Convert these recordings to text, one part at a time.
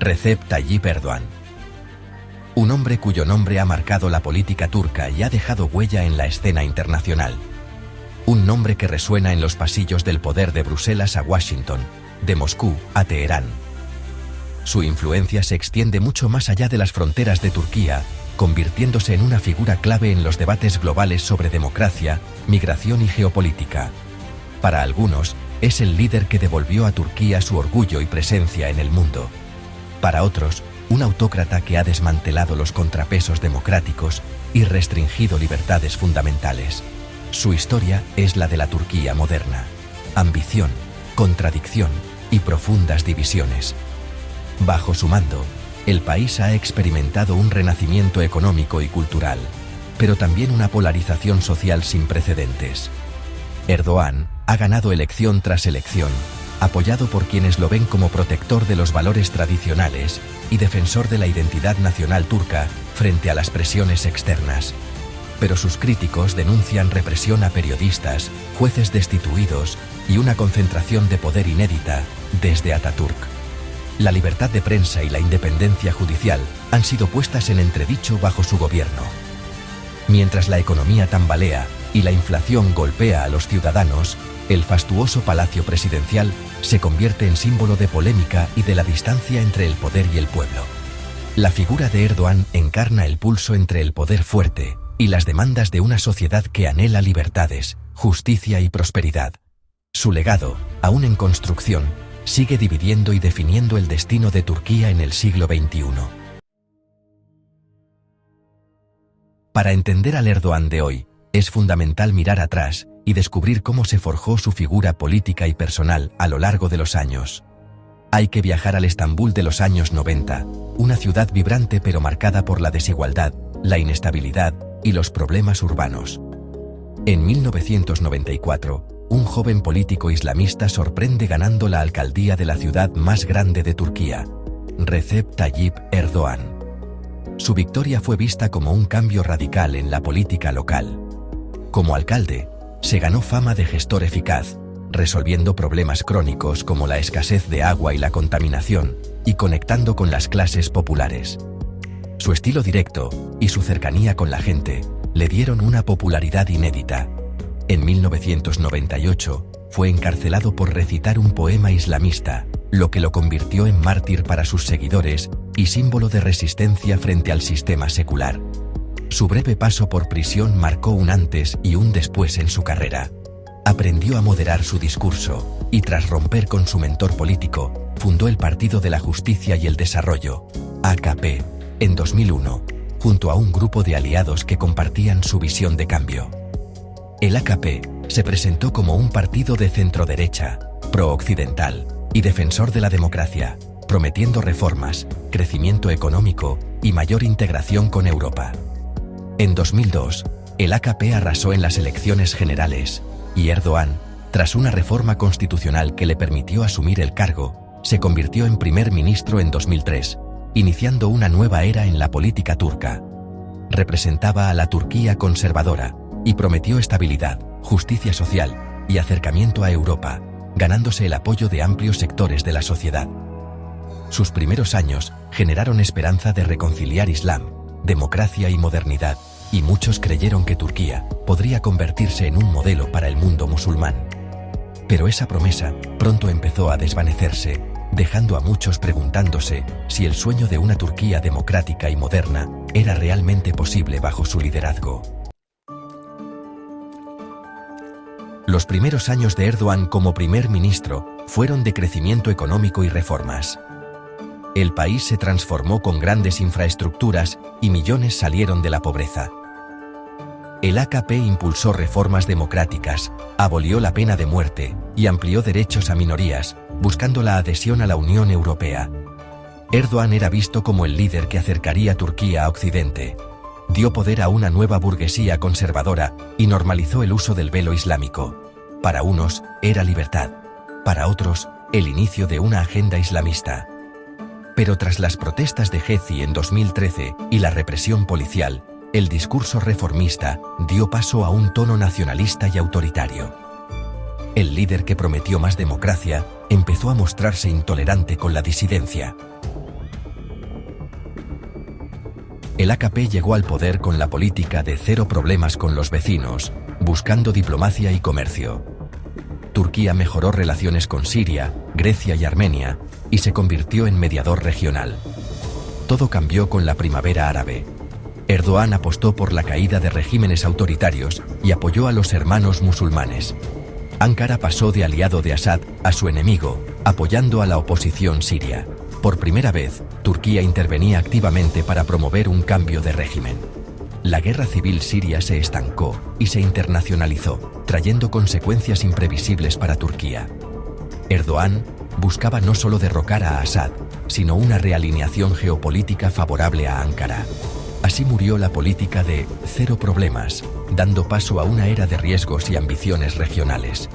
Recep Tayyip Erdoğan. Un hombre cuyo nombre ha marcado la política turca y ha dejado huella en la escena internacional. Un nombre que resuena en los pasillos del poder de Bruselas a Washington, de Moscú a Teherán. Su influencia se extiende mucho más allá de las fronteras de Turquía, convirtiéndose en una figura clave en los debates globales sobre democracia, migración y geopolítica. Para algunos, es el líder que devolvió a Turquía su orgullo y presencia en el mundo. Para otros, un autócrata que ha desmantelado los contrapesos democráticos y restringido libertades fundamentales. Su historia es la de la Turquía moderna. Ambición, contradicción y profundas divisiones. Bajo su mando, el país ha experimentado un renacimiento económico y cultural, pero también una polarización social sin precedentes. Erdoğan ha ganado elección tras elección, apoyado por quienes lo ven como protector de los valores tradicionales y defensor de la identidad nacional turca frente a las presiones externas. Pero sus críticos denuncian represión a periodistas, jueces destituidos y una concentración de poder inédita desde Atatürk. La libertad de prensa y la independencia judicial han sido puestas en entredicho bajo su gobierno. Mientras la economía tambalea y la inflación golpea a los ciudadanos, el fastuoso palacio presidencial se convierte en símbolo de polémica y de la distancia entre el poder y el pueblo. La figura de Erdoğan encarna el pulso entre el poder fuerte y las demandas de una sociedad que anhela libertades, justicia y prosperidad. Su legado, aún en construcción, sigue dividiendo y definiendo el destino de Turquía en el siglo XXI. Para entender al Erdoğan de hoy, es fundamental mirar atrás y descubrir cómo se forjó su figura política y personal a lo largo de los años. Hay que viajar al Estambul de los años 90, una ciudad vibrante pero marcada por la desigualdad, la inestabilidad y los problemas urbanos. En 1994, un joven político islamista sorprende ganando la alcaldía de la ciudad más grande de Turquía, Recep Tayyip Erdoğan. Su victoria fue vista como un cambio radical en la política local. Como alcalde, se ganó fama de gestor eficaz, resolviendo problemas crónicos como la escasez de agua y la contaminación, y conectando con las clases populares. Su estilo directo y su cercanía con la gente le dieron una popularidad inédita. En 1998, fue encarcelado por recitar un poema islamista, lo que lo convirtió en mártir para sus seguidores y símbolo de resistencia frente al sistema secular. Su breve paso por prisión marcó un antes y un después en su carrera. Aprendió a moderar su discurso y, tras romper con su mentor político, fundó el Partido de la Justicia y el Desarrollo, AKP, en 2001, junto a un grupo de aliados que compartían su visión de cambio. El AKP se presentó como un partido de centroderecha, pro-occidental y defensor de la democracia, prometiendo reformas, crecimiento económico y mayor integración con Europa. En 2002, el AKP arrasó en las elecciones generales, y Erdoğan, tras una reforma constitucional que le permitió asumir el cargo, se convirtió en primer ministro en 2003, iniciando una nueva era en la política turca. Representaba a la Turquía conservadora y prometió estabilidad, justicia social y acercamiento a Europa, ganándose el apoyo de amplios sectores de la sociedad. Sus primeros años generaron esperanza de reconciliar Islam, democracia y modernidad, y muchos creyeron que Turquía podría convertirse en un modelo para el mundo musulmán. Pero esa promesa pronto empezó a desvanecerse, dejando a muchos preguntándose si el sueño de una Turquía democrática y moderna era realmente posible bajo su liderazgo. Los primeros años de Erdoğan como primer ministro fueron de crecimiento económico y reformas. El país se transformó con grandes infraestructuras y millones salieron de la pobreza. El AKP impulsó reformas democráticas, abolió la pena de muerte y amplió derechos a minorías, buscando la adhesión a la Unión Europea. Erdoğan era visto como el líder que acercaría a Turquía a Occidente. Dio poder a una nueva burguesía conservadora y normalizó el uso del velo islámico. Para unos, era libertad. Para otros, el inicio de una agenda islamista. Pero tras las protestas de Gezi en 2013 y la represión policial, el discurso reformista dio paso a un tono nacionalista y autoritario. El líder que prometió más democracia empezó a mostrarse intolerante con la disidencia. el AKP llegó al poder con la política de cero problemas con los vecinos, buscando diplomacia y comercio. Turquía mejoró relaciones con Siria, Grecia y Armenia, y se convirtió en mediador regional. Todo cambió con la primavera árabe. Erdoğan apostó por la caída de regímenes autoritarios y apoyó a los hermanos musulmanes. Ankara pasó de aliado de Assad a su enemigo, apoyando a la oposición siria. Por primera vez, Turquía intervenía activamente para promover un cambio de régimen. La guerra civil siria se estancó y se internacionalizó, trayendo consecuencias imprevisibles para Turquía. Erdoğan buscaba no solo derrocar a Assad, sino una realineación geopolítica favorable a Ankara. Así murió la política de cero problemas, dando paso a una era de riesgos y ambiciones regionales.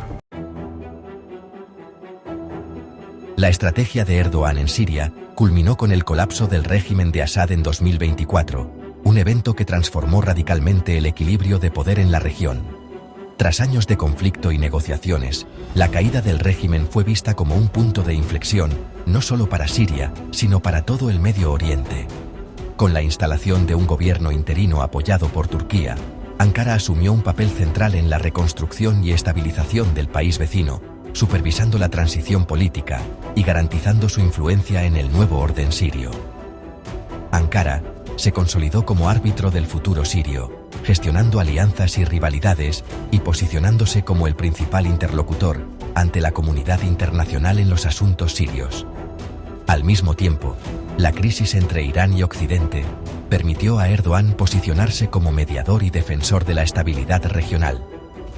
La estrategia de Erdoğan en Siria culminó con el colapso del régimen de Assad en 2024, un evento que transformó radicalmente el equilibrio de poder en la región. Tras años de conflicto y negociaciones, la caída del régimen fue vista como un punto de inflexión, no solo para Siria, sino para todo el Medio Oriente. Con la instalación de un gobierno interino apoyado por Turquía, Ankara asumió un papel central en la reconstrucción y estabilización del país vecino, supervisando la transición política y garantizando su influencia en el nuevo orden sirio. Ankara se consolidó como árbitro del futuro sirio, gestionando alianzas y rivalidades y posicionándose como el principal interlocutor ante la comunidad internacional en los asuntos sirios. Al mismo tiempo, la crisis entre Irán y Occidente permitió a Erdoğan posicionarse como mediador y defensor de la estabilidad regional,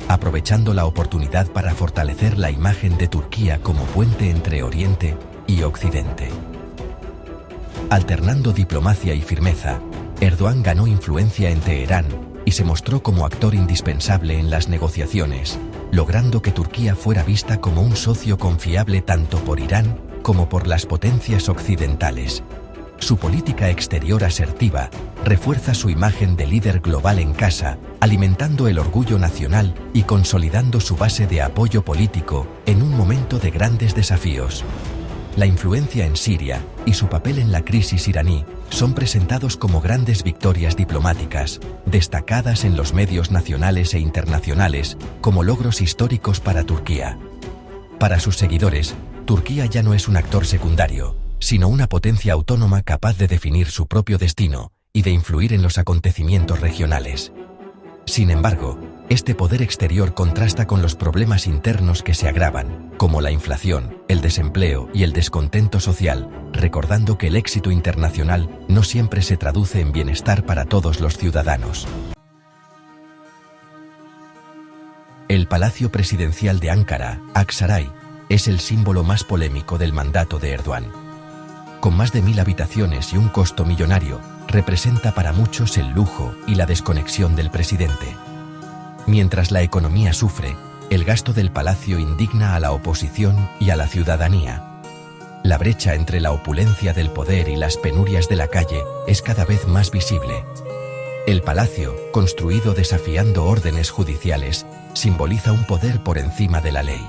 aprovechando la oportunidad para fortalecer la imagen de Turquía como puente entre Oriente y Occidente. Alternando diplomacia y firmeza, Erdoğan ganó influencia en Teherán y se mostró como actor indispensable en las negociaciones, logrando que Turquía fuera vista como un socio confiable tanto por Irán como por las potencias occidentales. Su política exterior asertiva refuerza su imagen de líder global en casa, alimentando el orgullo nacional y consolidando su base de apoyo político en un momento de grandes desafíos. La influencia en Siria y su papel en la crisis iraní son presentados como grandes victorias diplomáticas, destacadas en los medios nacionales e internacionales como logros históricos para Turquía. Para sus seguidores, Turquía ya no es un actor secundario, sino una potencia autónoma capaz de definir su propio destino y de influir en los acontecimientos regionales. Sin embargo, este poder exterior contrasta con los problemas internos que se agravan, como la inflación, el desempleo y el descontento social, recordando que el éxito internacional no siempre se traduce en bienestar para todos los ciudadanos. El Palacio Presidencial de Ankara, Aksaray, es el símbolo más polémico del mandato de Erdoğan. Con más de 1000 habitaciones y un costo millonario, representa para muchos el lujo y la desconexión del presidente. Mientras la economía sufre, el gasto del palacio indigna a la oposición y a la ciudadanía. La brecha entre la opulencia del poder y las penurias de la calle es cada vez más visible. El palacio, construido desafiando órdenes judiciales, simboliza un poder por encima de la ley.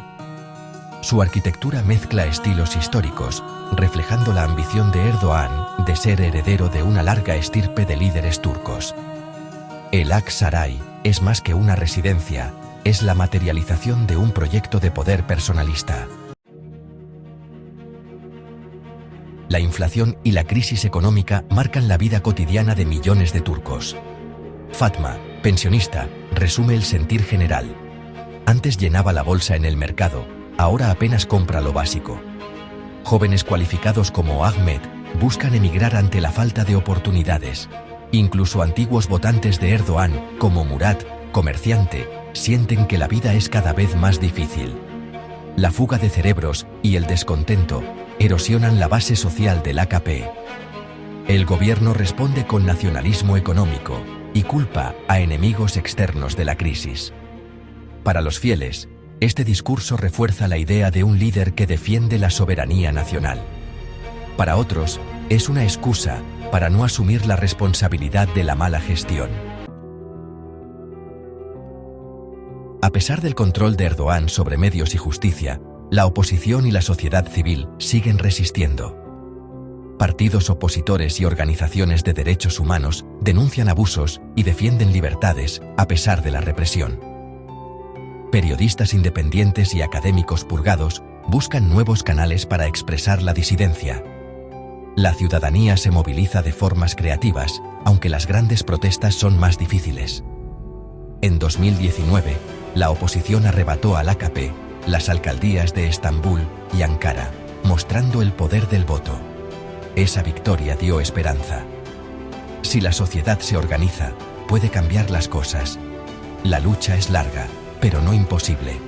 Su arquitectura mezcla estilos históricos, reflejando la ambición de Erdoğan de ser heredero de una larga estirpe de líderes turcos. El Aksaray es más que una residencia, es la materialización de un proyecto de poder personalista. La inflación y la crisis económica marcan la vida cotidiana de millones de turcos. Fatma, pensionista, resume el sentir general. Antes llenaba la bolsa en el mercado, ahora apenas compra lo básico. Jóvenes cualificados como Ahmed buscan emigrar ante la falta de oportunidades. Incluso antiguos votantes de Erdoğan, como Murat, comerciante, sienten que la vida es cada vez más difícil. La fuga de cerebros y el descontento erosionan la base social del AKP. El gobierno responde con nacionalismo económico y culpa a enemigos externos de la crisis. Para los fieles, este discurso refuerza la idea de un líder que defiende la soberanía nacional. Para otros, es una excusa para no asumir la responsabilidad de la mala gestión. A pesar del control de Erdoğan sobre medios y justicia, la oposición y la sociedad civil siguen resistiendo. Partidos opositores y organizaciones de derechos humanos denuncian abusos y defienden libertades a pesar de la represión. Periodistas independientes y académicos purgados buscan nuevos canales para expresar la disidencia. La ciudadanía se moviliza de formas creativas, aunque las grandes protestas son más difíciles. En 2019, la oposición arrebató al AKP las alcaldías de Estambul y Ankara, mostrando el poder del voto. Esa victoria dio esperanza. Si la sociedad se organiza, puede cambiar las cosas. La lucha es larga, pero no imposible.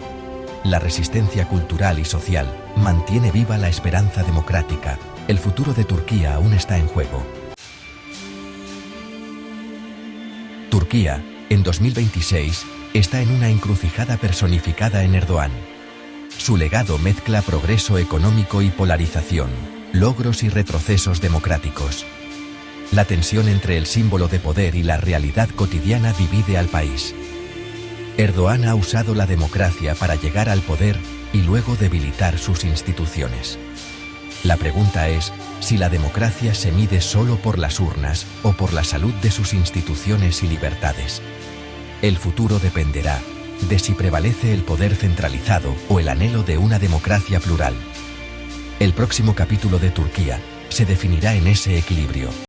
La resistencia cultural y social mantiene viva la esperanza democrática. El futuro de Turquía aún está en juego. Turquía, en 2026, está en una encrucijada personificada en Erdoğan. Su legado mezcla progreso económico y polarización, logros y retrocesos democráticos. La tensión entre el símbolo de poder y la realidad cotidiana divide al país. Erdoğan ha usado la democracia para llegar al poder y luego debilitar sus instituciones. La pregunta es si la democracia se mide solo por las urnas o por la salud de sus instituciones y libertades. El futuro dependerá de si prevalece el poder centralizado o el anhelo de una democracia plural. El próximo capítulo de Turquía se definirá en ese equilibrio.